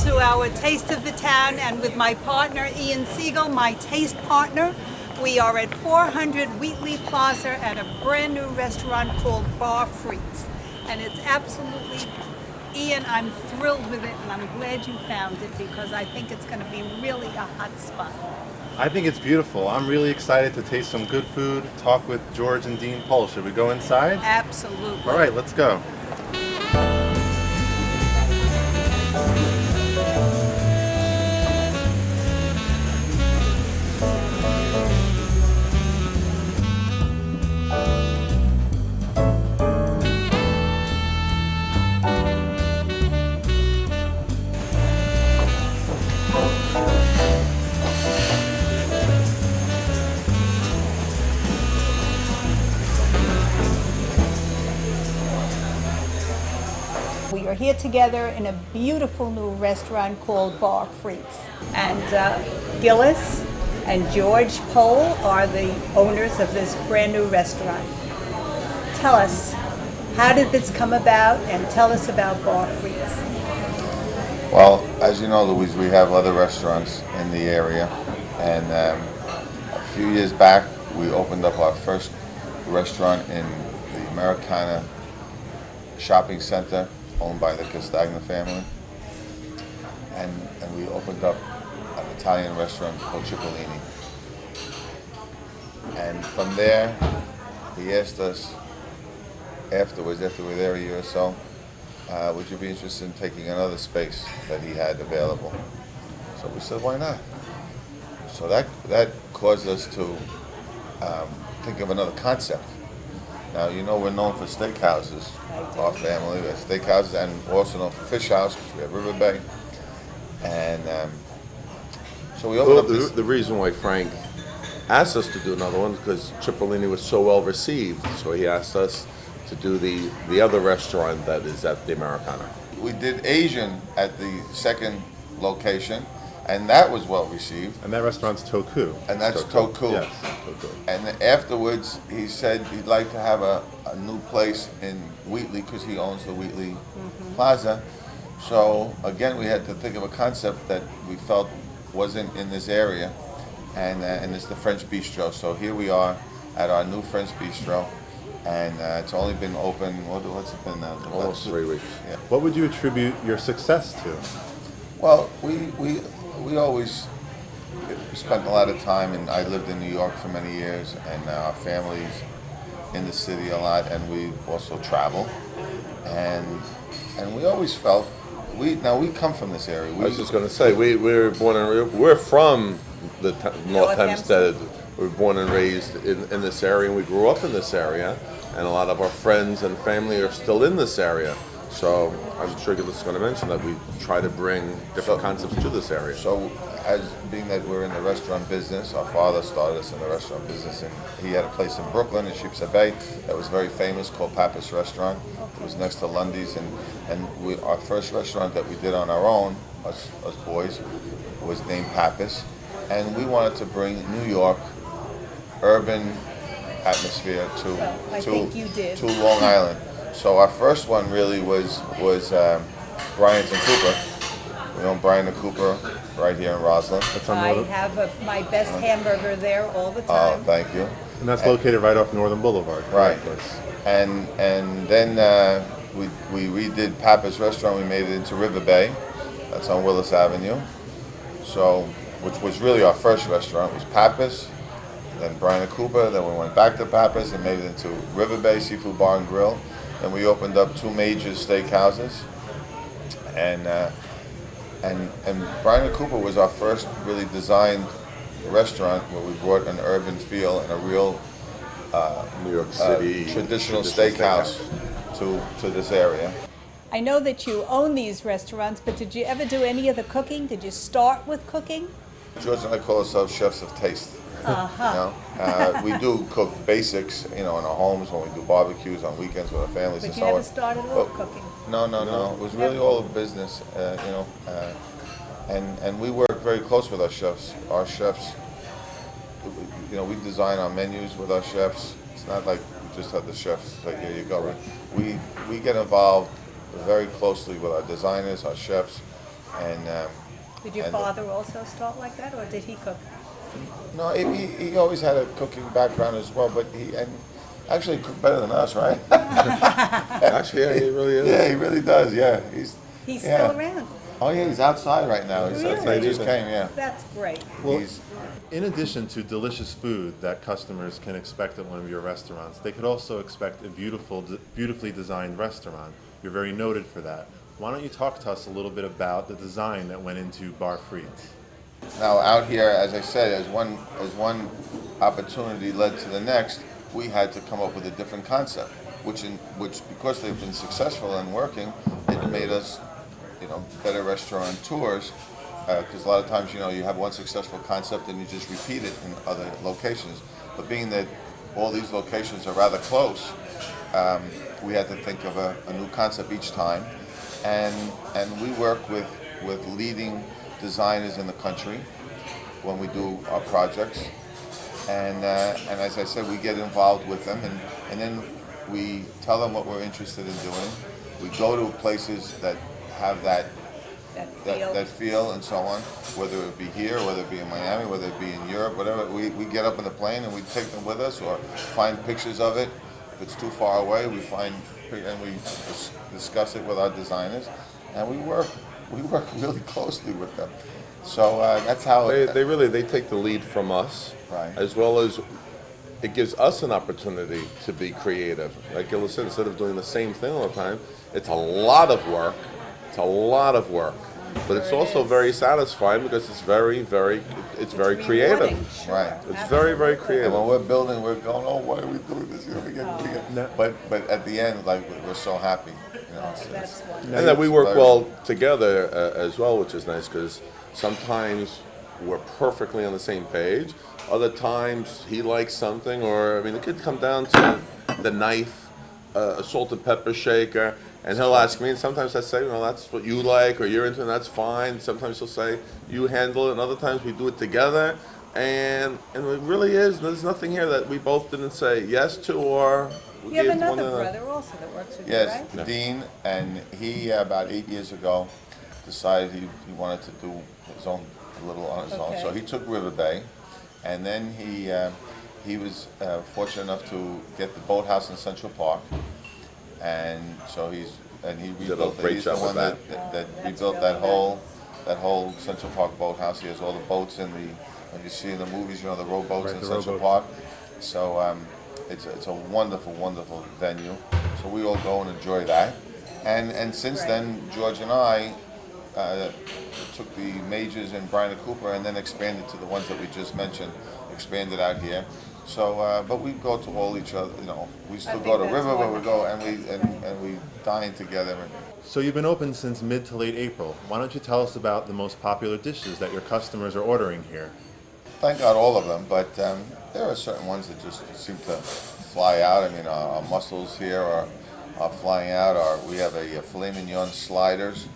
to our Taste of the Town, and with my partner Ian Siegel, my taste partner. We are at 400 Wheatley Plaza at a brand new restaurant called Bar Frites. And it's absolutely, Ian, I'm thrilled with it, and I'm glad you found it because I think it's going to be really a hot spot. I think it's beautiful. I'm really excited to taste some good food, talk with George and Dean Pohl. Should we go inside? Absolutely. All right, let's go. We are here together in a beautiful new restaurant called Bar Frites. And Gillis and George Pohl are the owners of this brand new restaurant. Tell us, how did this come about, and tell us about Bar Frites. Well, as you know, Louise, we have other restaurants in the area, and a few years back we opened up our first restaurant in the Americana shopping center owned by the Castagna family, and we opened up an Italian restaurant called Cipollini. And from there, he asked us afterwards, after we were there a year or so, would you be interested in taking another space that he had available? So we said, why not? So that caused us to think of another concept. Now, you know, we're known for steakhouses, our family. We have steakhouses, and also known for fish house, because we have River Bay. And so we opened up this. The reason why Frank asked us to do another one is because Cipollini was so well received. So he asked us to do the other restaurant that is at the Americana. We did Asian at the second location, and that was well received. And that restaurant's Toku. And that's Toku. Yes. And afterwards, he said he'd like to have a new place in Wheatley because he owns the Wheatley Plaza. So again, we had to think of a concept that we felt wasn't in this area, and it's the French Bistro. So here we are at our new French Bistro, and it's only been open, what's it been now? Almost 3 weeks. Yeah. What would you attribute your success to? Well, we always spent a lot of time, and I lived in New York for many years, and our family's in the city a lot, and we also travel, and we always felt we come from this area. I was just going to say we're from the North Hempstead. We were born and raised in this area, and we grew up in this area, and a lot of our friends and family are still in this area. So I'm sure Gillis is going to mention that we try to bring different concepts to this area. So, as being that we're in the restaurant business, our father started us in the restaurant business, and he had a place in Brooklyn, in Sheepshead Bay, that was very famous, called Pappas Restaurant. It was next to Lundy's, and our first restaurant that we did on our own, us boys, was named Pappas, and we wanted to bring New York urban atmosphere to Long Island. So our first one really was Bryant's and Cooper. We own Bryant and Cooper right here in Roslyn. I have my best hamburger there all the time. Oh, thank you. And that's located right off Northern Boulevard. Right. And then we redid Pappas Restaurant. We made it into River Bay. That's on Willis Avenue. So, which was really our first restaurant, was Pappas, then Bryant and Cooper, then we went back to Pappas and made it into River Bay Seafood Bar and Grill. And we opened up 2 major steakhouses, and Bryant and Cooper was our first really designed restaurant where we brought an urban feel and a real New York City traditional steakhouse to this area. I know that you own these restaurants, but did you ever do any of the cooking? Did you start with cooking? George and I call ourselves chefs of taste. You know? We do cook basics, you know, in our homes when we do barbecues on weekends with our families But and you so never on. started off cooking. No. It was really all a business, you know. And we work very close with our chefs. Our chefs, you know, we design our menus with our chefs. It's not like we just have the chefs like, here you go. We get involved very closely with our designers, our chefs, And Did your and- father also start like that, or did he cook? no, he always had a cooking background as well, but he actually cooked better than us, right? Actually, yeah, he really is. Yeah, he really does. Yeah, He's yeah. still around. Oh yeah, he's outside right now. He's Really? outside. He just came. Yeah. That's great. Well, He's in addition to delicious food that customers can expect at one of your restaurants, they could also expect a beautifully designed restaurant. You're very noted for that. Why don't you talk to us a little bit about the design that went into Bar Frites? now out here, as I said, as one opportunity led to the next, we had to come up with a different concept, which because they've been successful and working, it made us, better restaurateurs. Because a lot of times, you have one successful concept and you just repeat it in other locations. But being that all these locations are rather close, we had to think of a new concept each time. And we work with leading designers in the country when we do our projects. And as I said, we get involved with them, and then we tell them what we're interested in doing. We go to places that have that feel and so on, whether it be here, whether it be in Miami, whether it be in Europe, whatever. We get up in the plane and we take them with us, or find pictures of it. If it's too far away, we discuss it with our designers, and we work really closely with them. So that's how They take the lead from us, Right. as well as it gives us an opportunity to be creative. Like Gil said, instead of doing the same thing all the time, it's a lot of work. It's a lot of work, but it's also very satisfying because it's very Rewarding, creative. sure. Right. It's very And creative. when we're building, we're going, oh, why are we doing this? We get. But at the end, like we're so happy. That's wonderful. And that we work very- well together as well, which is nice because sometimes we're perfectly on the same page. Other times he likes something, or it could come down to the knife, a salt and pepper shaker, and he'll ask me, and sometimes I say, that's what you like, or you're into it, that's fine. Sometimes he'll say, you handle it, and other times we do it together. And it really is, there's nothing here that we both didn't say yes to, or we You have gave to one another another. brother also that works with Yes, you, right? Dean, and he about 8 years ago decided he wanted to do his own little on his own. Okay. So he took River Bay, and then he was fortunate enough to get the boathouse in Central Park, and so he rebuilt great he's the job with one that That's rebuilt really that whole Central Park boathouse. He has all the boats when you see in the movies, the rowboats Right, in the Central rowboats. Park. So it's a wonderful, wonderful venue. So we all go and enjoy that. And since Right. then, George and I took the majors in Bryant Cooper and then expanded to the ones that we just mentioned, expanded out here. So, but we go to all each other. We still I go to think River, that's but we go and we dine together. So you've been open since mid to late April. Why don't you tell us about the most popular dishes that your customers are ordering here? Thank God, all of them, but there are certain ones that just seem to fly out. Our mussels here are flying out. We have a filet mignon sliders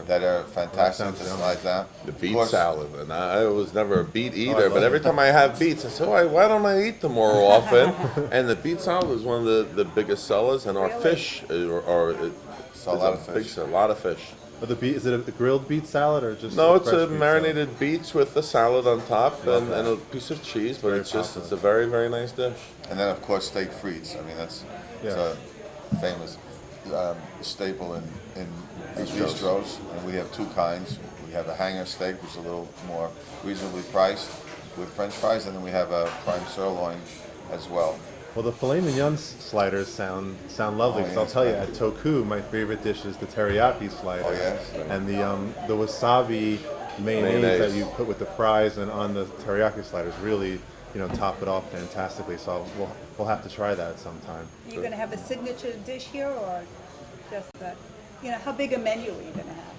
that are fantastic sounds to yummy. slide out. The Of beet course, salad, and I was never a beet I eater, love but every it. time I have beets, I say, why don't I eat them more often? And the beet salad is one of the biggest sellers, and our Really? fish Sell a lot of fish. A lot of fish. Is it a grilled beet salad or just No, it's fresh a beet marinated beets with the salad on top Love and that. a piece of cheese, but Very it's popular. a very, very nice dish. And then, of course, steak frites. It's Yeah. a famous staple in Bistros. bistros. And we have two kinds. We have a hanger steak, which is a little more reasonably priced, with French fries, and then we have a prime sirloin as well. Well, the filet mignon sliders sound lovely. Oh, Because yeah, I'll tell you, at it's Toku, my favorite dish is the teriyaki slider. Oh, yes? And the wasabi mayonnaise that Mayonnaise. you put with the fries and on the teriyaki sliders really, top it off fantastically. So we'll have to try that sometime. Are you going to have a signature dish here, or just that? How big a menu are you going to have?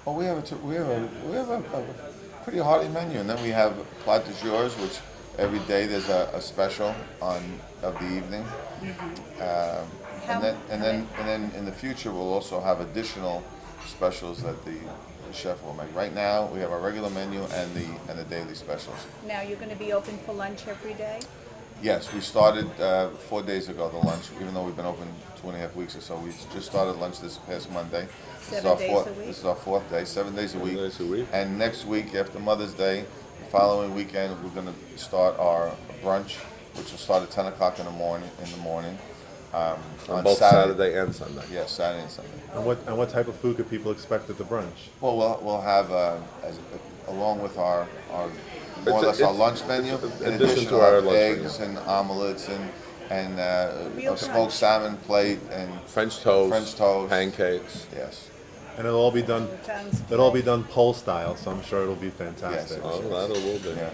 Well, we have a pretty hearty menu, and then we have plat du jours, which every day there's a special of the evening. And then in the future we'll also have additional specials that the chef will make. Right now we have our regular menu and the daily specials. Now, you're going to be open for lunch every day? Yes, we started 4 days ago, the lunch, even though we've been open 2.5 weeks or so. We just started lunch this past Monday. This is 7 days a week? This is our fourth day, 7 days a week. 7 days a week. And next week, after Mother's Day, the following weekend, we're going to start our brunch, which will start at 10 o'clock in the morning. On both Saturday and Sunday. Yes, Saturday and Sunday. And what type of food could people expect at the brunch? Well, we'll have, along with our more or less our lunch menu, in addition to our eggs and omelets and Real a smoked salmon plate and French toast, pancakes. Yes. And it'll all be done. Sounds It'll all be done pole style, so I'm sure it'll be fantastic. Yes. Oh, that will be. Yeah.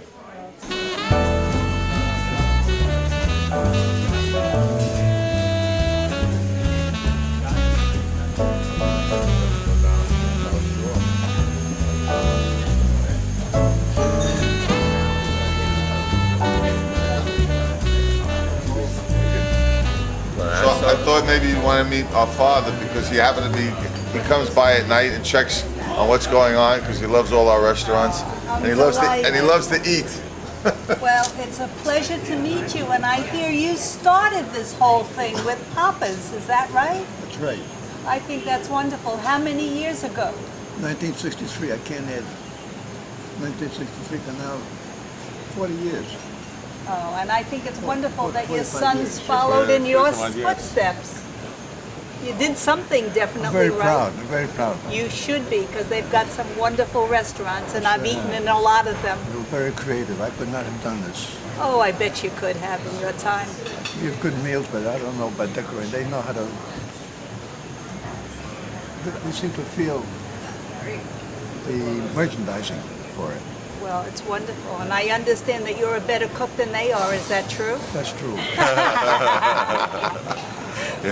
So I thought maybe you want to meet our father because he happened to be, he comes by at night and checks on what's going on because he loves all our restaurants and he loves to eat. Well, it's a pleasure to meet you, and I hear you started this whole thing with Papa's. Is that right? That's right. I think that's wonderful. How many years ago? 1963, I can't add 1963 to now, 40 years. Oh, and I think it's wonderful that your 45 sons years. followed in your 45 years. footsteps. You did something I'm definitely very right. proud, I'm very proud. You should be, because they've got some wonderful restaurants, and I've eaten in a lot of them. They were very creative. I could not have done this. Oh, I bet you could have in your time. We have good meals, but I don't know about decorating. They know how to, they seem to feel the merchandising for it. Well, it's wonderful, and I understand that you're a better cook than they are. Is that true? That's true.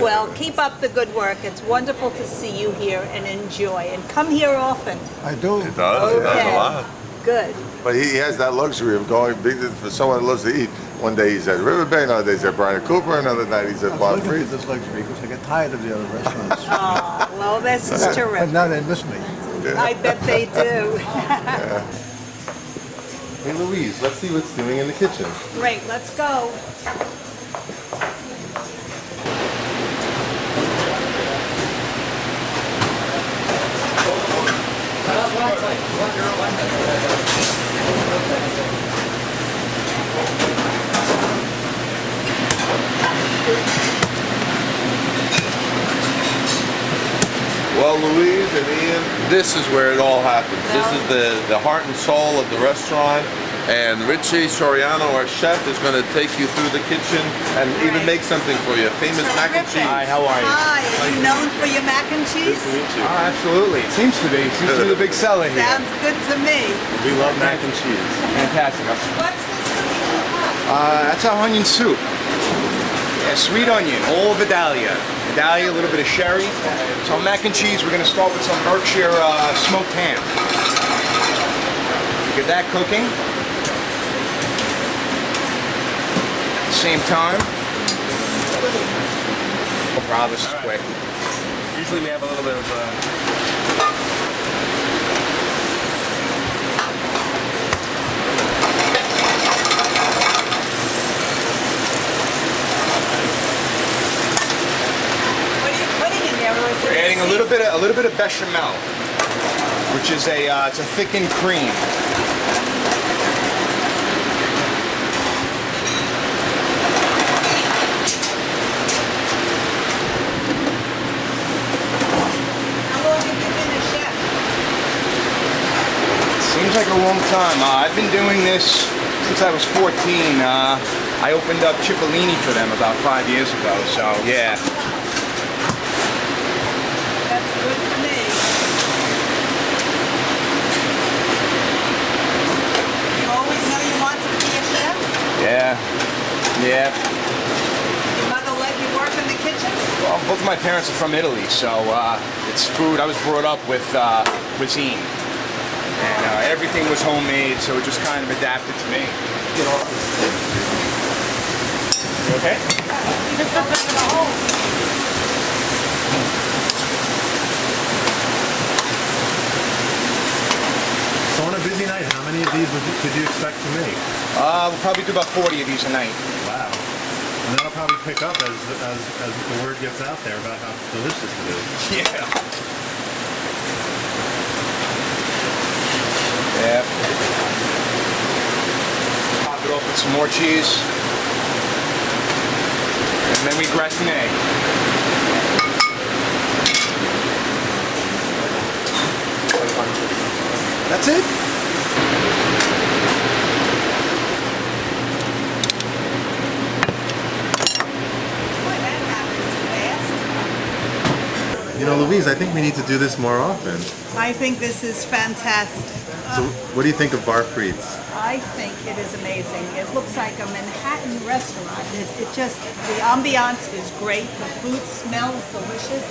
Well, keep up the good work. It's wonderful to see you here and enjoy. And come here often. I do. He does Okay. a lot. Good. But he has that luxury of going big for someone who loves to eat. One day he's at River Bay, another day he's at Brian Cooper, another night he's at I Bob was looking Frites. for this luxury because I get tired of the other restaurants. Oh, well, this is But terrific. now they miss me. I bet they do. Hey Louise, let's see what's doing in the kitchen. Great, let's go. Well, Louise and Ian, this is where it all happens. This is the heart and soul of the restaurant. And Richie Soriano, our chef, is going to take you through the kitchen and even make something for you. Famous mac and cheese. Hi, how are you? Hi, are you known for your mac and cheese? Oh, absolutely. It seems to be. Seems to be the big seller here. Sounds good to me. We love mac and cheese. Fantastic. What's this cookie? That's our onion soup. Yeah, sweet onion, all Vidalia. Vidalia, a little bit of sherry. So mac and cheese, we're going to start with some Berkshire smoked ham. Get that cooking. At the same time. Oh, wow, this is quick. Usually we have a little bit of What are you putting in there? Or is it We're adding a little bit of bechamel, which is it's a thickened cream. How long have you been a chef? Seems like a long time. I've been doing this since I was 14. I opened up Cipollini for them about 5 years ago, so yeah. That's good for me. You always know you want to be a chef? Yeah. Yeah. Your mother let you work in the kitchen? Well, both of my parents are from Italy, so it's food. I was brought up with cuisine. And everything was homemade, so it just kind of adapted to me. You okay? So on a busy night, how many of these could you expect to make? We'll probably do about 40 of these a night. Wow. probably pick up as the word gets out there about how delicious it is. Yeah. Yeah. Top it off with some more cheese. And then we gratinate. That's it? Boy, that happens fast. You know, Louise, I think we need to do this more often. I think this is fantastic. So, what do you think of Bar Frites? I think it is amazing. It looks like a Manhattan restaurant. It just, the ambiance is great. The food smells delicious.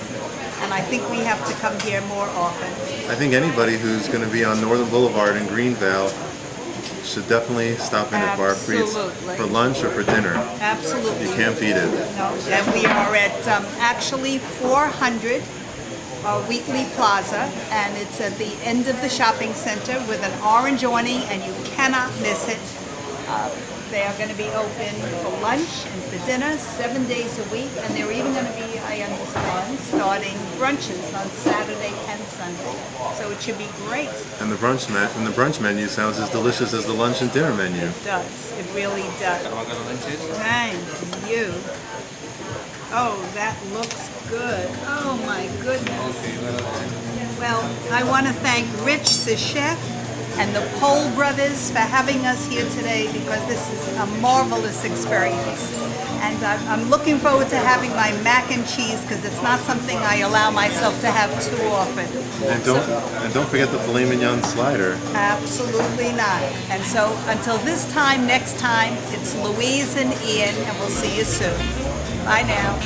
And I think we have to come here more often. I think anybody who's going to be on Northern Boulevard in Greenvale should definitely stop in at Bar Frites Absolutely. for lunch or for dinner. Absolutely. You can't beat it. No, and we are at actually 400 Wheatley Plaza, and it's at the end of the shopping center with an orange awning, and you cannot miss it. They are going to be open for lunch and for dinner 7 days a week, and they're even going to be, I understand, starting brunches on Saturday and Sunday. So it should be great. And the brunch menu sounds as delicious as the lunch and dinner menu. It does. It really does. Thank you. Oh, that looks good. Oh my goodness. Well, I want to thank Rich, the chef, and the Cole brothers for having us here today, because this is a marvelous experience. And I'm looking forward to having my mac and cheese, because it's not something I allow myself to have too often. And don't forget the filet mignon slider. Absolutely not. And so until this time, next time, it's Louise and Ian, and we'll see you soon. Bye now.